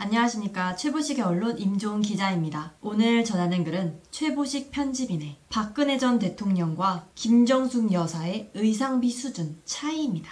안녕하십니까. 최보식의 언론 임종훈 기자입니다. 오늘 전하는 글은 최보식 편집인의 박근혜 전 대통령과 김정숙 여사의 의상비 수준 차이입니다.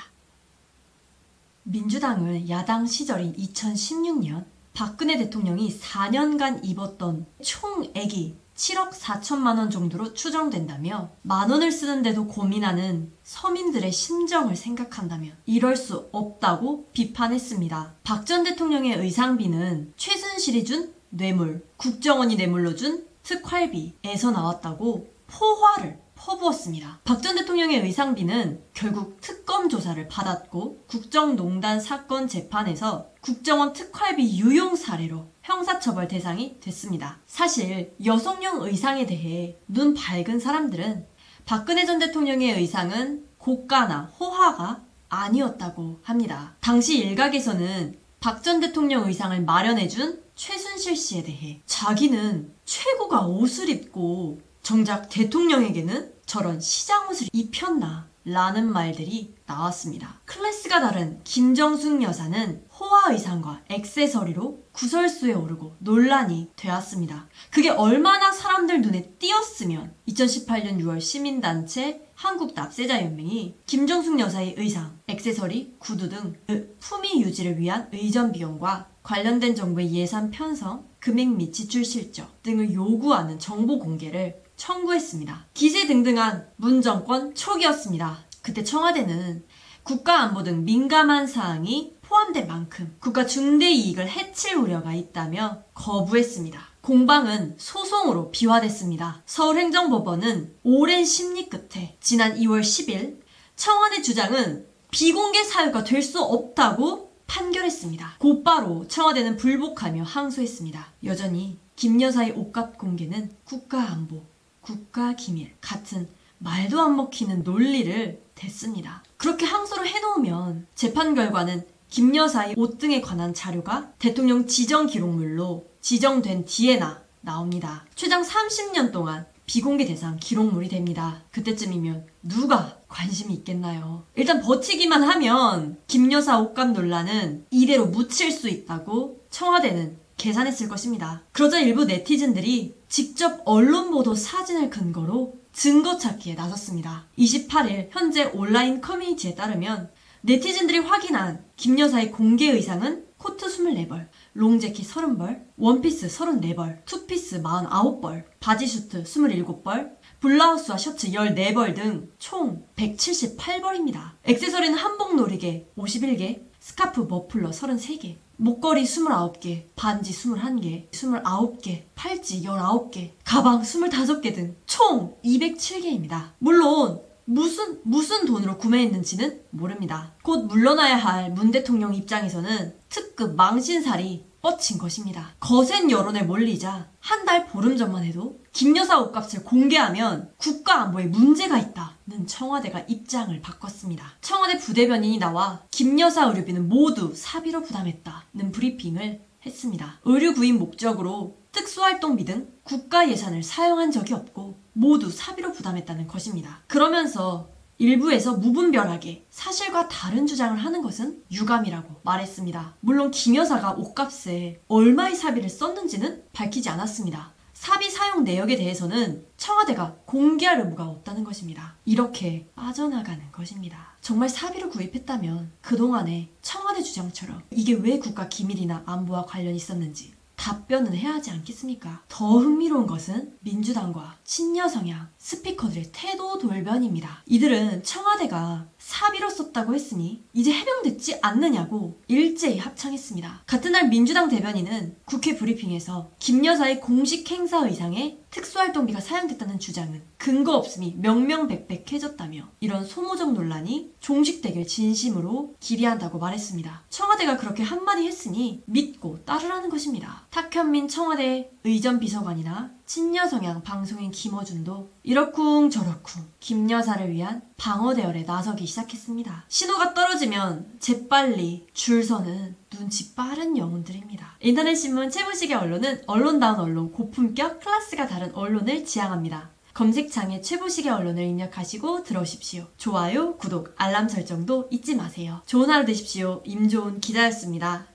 민주당은 야당 시절인 2016년 박근혜 대통령이 4년간 입었던 총액이 7억 4천만 원 정도로 추정된다며 만 원을 쓰는데도 고민하는 서민들의 심정을 생각한다면 이럴 수 없다고 비판했습니다. 박 전 대통령의 의상비는 최순실이 준 뇌물, 국정원이 뇌물로 준 특활비에서 나왔다고 포화를 퍼부었습니다. 박 전 대통령의 의상비는 결국 특검 조사를 받았고 국정농단 사건 재판에서 국정원 특활비 유용 사례로 형사처벌 대상이 됐습니다. 사실 여성용 의상에 대해 눈 밝은 사람들은 박근혜 전 대통령의 의상은 고가나 호화가 아니었다고 합니다. 당시 일각에서는 박 전 대통령 의상을 마련해준 최순실 씨에 대해 자기는 최고가 옷을 입고 정작 대통령에게는 저런 시장 옷을 입혔나 라는 말들이 나왔습니다. 클래스가 다른 김정숙 여사는 호화 의상과 액세서리로 구설수에 오르고 논란이 되었습니다. 그게 얼마나 사람들 눈에 띄었으면 2018년 6월 시민단체 한국납세자연맹이 김정숙 여사의 의상, 액세서리, 구두 등 그 품위 유지를 위한 의전 비용과 관련된 정부의 예산 편성, 금액 및 지출 실적 등을 요구하는 정보 공개를 청구했습니다. 기세등등한 문 정권 초기였습니다. 그때 청와대는 국가안보 등 민감한 사항이 포함된 만큼 국가 중대 이익을 해칠 우려가 있다며 거부했습니다. 공방은 소송으로 비화됐습니다. 서울행정법원은 오랜 심리 끝에 지난 2월 10일 청와대 주장은 비공개 사유가 될 수 없다고 판결했습니다. 곧바로 청와대는 불복하며 항소했습니다. 여전히 김 여사의 옷값 공개는 국가안보, 국가기밀 같은 말도 안 먹히는 논리를 댔습니다. 그렇게 항소를 해놓으면 재판 결과는 김 여사의 옷 등에 관한 자료가 대통령 지정 기록물로 지정된 뒤에나 나옵니다. 최장 30년 동안 비공개 대상 기록물이 됩니다. 그때쯤이면 누가 관심이 있겠나요? 일단 버티기만 하면 김 여사 옷값 논란은 이대로 묻힐 수 있다고 청와대는 계산했을 것입니다. 그러자 일부 네티즌들이 직접 언론 보도 사진을 근거로 증거 찾기에 나섰습니다. 28일 현재 온라인 커뮤니티에 따르면 네티즌들이 확인한 김 여사의 공개 의상은 코트 24벌, 롱재킷 30벌, 원피스 34벌, 투피스 49벌, 바지슈트 27벌, 블라우스와 셔츠 14벌 등 총 178벌입니다. 액세서리는 한복 놀이개 51개, 스카프 머플러 33개, 목걸이 29개, 반지 21개, 29개, 팔찌 19개, 가방 25개 등 총 207개입니다. 물론 무슨 돈으로 구매했는지는 모릅니다. 곧 물러나야 할 문 대통령 입장에서는 특급 망신살이 뻗친 것입니다. 거센 여론에 몰리자 한 달 보름 전만 해도 김 여사 옷값을 공개하면 국가안보에 문제가 있다는 청와대가 입장을 바꿨습니다. 청와대 부대변인이 나와 김 여사 의료비는 모두 사비로 부담했다는 브리핑을 했습니다. 의료 구입 목적으로 특수활동비 등 국가 예산을 사용한 적이 없고 모두 사비로 부담했다는 것입니다. 그러면서 일부에서 무분별하게 사실과 다른 주장을 하는 것은 유감이라고 말했습니다. 물론 김 여사가 옷값에 얼마의 사비를 썼는지는 밝히지 않았습니다. 사비 사용 내역에 대해서는 청와대가 공개할 의무가 없다는 것입니다. 이렇게 빠져나가는 것입니다. 정말 사비로 구입했다면 그동안의 청와대 주장처럼 이게 왜 국가 기밀이나 안보와 관련이 있었는지 답변은 해야 하지 않겠습니까? 더 흥미로운 것은 민주당과 친여 성향 스피커들의 태도 돌변입니다. 이들은 청와대가 사비로 썼다고 했으니 이제 해명됐지 않느냐고 일제히 합창했습니다. 같은 날 민주당 대변인은 국회 브리핑에서 김 여사의 공식 행사 의상에 특수활동비가 사용됐다는 주장은 근거 없음이 명명백백해졌다며 이런 소모적 논란이 종식되길 진심으로 기대한다고 말했습니다. 청와대가 그렇게 한마디 했으니 믿고 따르라는 것입니다. 탁현민 청와대 의전비서관이나 친여성향 방송인 김어준도 이러쿵 저러쿵 김 여사를 위한 방어 대열에 나서기 시작했습니다. 신호가 떨어지면 재빨리 줄 서는 눈치 빠른 영혼들입니다. 인터넷 신문 최보식의 언론은 언론다운 언론, 고품격 클래스가 다른 언론을 지향합니다. 검색창에 최보식의 언론을 입력하시고 들어오십시오. 좋아요, 구독, 알람 설정도 잊지 마세요. 좋은 하루 되십시오. 임종훈 기자였습니다.